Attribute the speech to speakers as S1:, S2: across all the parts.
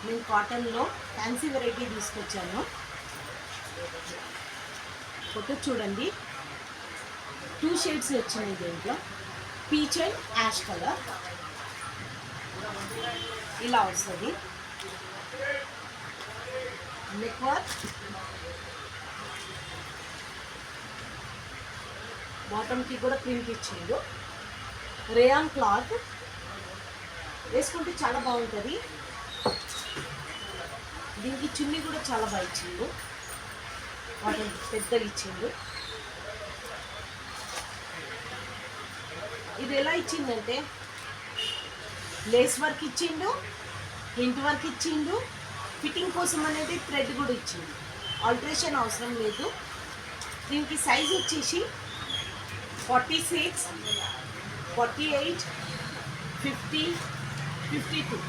S1: నేను కాటన్లో fancy variety తీసుకొచ్చాను. ఫోటో చూడండి, 2 షేడ్స్ వచ్చినాయి దీంట్లో. పీచ్ అండ్ యాష్ కలర్ ఇలా వస్తుంది. నెక్ వర్క్, బాటమ్కి కూడా ప్రింట్ ఇచ్చిండు. రేయాన్ క్లాత్ వేసుకుంటే చాలా బాగుంటుంది. దీనికి చున్నీ కూడా చాలా బాగా ఇచ్చిండు, బాటమ్ పెద్దగా ఇచ్చిండు. ఇది ఎలా ఇచ్చిందంటే లేస్ వర్క్ ఇచ్చిండు, హింట్ వర్క్ ఇచ్చిండు, ఫిట్టింగ్ కోసం అనేది థ్రెడ్ కూడా ఇచ్చిండు. ఆల్టరేషన్ అవసరం లేదు. దీనికి సైజ్ వచ్చేసి 46, 48, 50, 52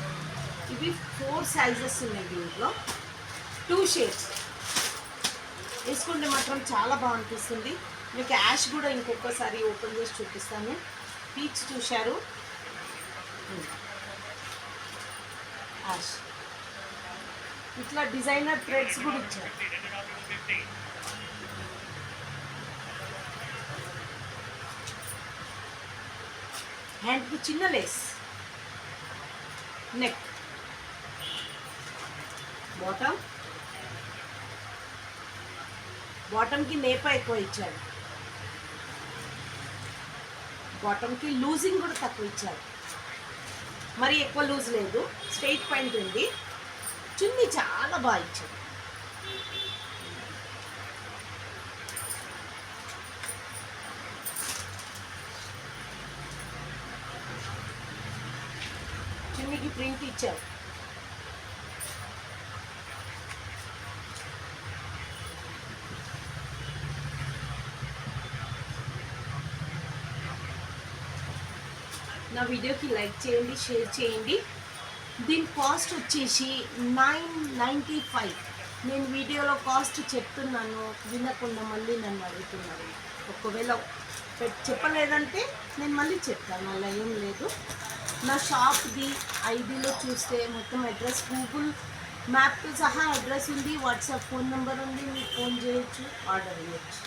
S1: ఇవి 4 సైజెస్ ఉన్నాయి దీంట్లో. 2 షేడ్స్ వేసుకుంటే మాత్రం చాలా బాగా అనిపిస్తుంది. మీకు యాష్ కూడా ఇంకొకసారి ఓపెన్ చేసి చూపిస్తాను. పీచ్ చూశారు, యాష్ ఇట్లా డిజైనర్ థ్రెడ్స్ కూడా ఇచ్చారు. హ్యాండ్కి చిన్న లేస్, నెక్, బాటమ్కి నేప ఎక్కువ ఇచ్చాడు. బాటమ్కి లూజింగ్ కూడా తక్కువ ఇచ్చాడు, మరి ఎక్కువ లూజ్ లేదు. స్ట్రైట్ పాయింట్ ఉంది. చున్నీ చాలా బాగా ఇచ్చాడు. చున్నీకి ప్రింట్ ఇచ్చారు. నా వీడియోకి లైక్ చేయండి, షేర్ చేయండి. దీని కాస్ట్ వచ్చేసి 995. నేను వీడియోలో కాస్ట్ చెప్తున్నాను, వినకుండా మళ్ళీ నన్ను అడుగుతున్నాను. ఒకవేళ చెప్పలేదంటే నేను మళ్ళీ చెప్తాను, అలా ఏం లేదు. నా షాప్ది ఐడీలో చూస్తే మొత్తం అడ్రస్, గూగుల్ మ్యాప్తో సహా అడ్రస్ ఉంది, వాట్సాప్ ఫోన్ నెంబర్ ఉంది. మీరు ఫోన్ చేయొచ్చు, ఆర్డర్ చేయొచ్చు.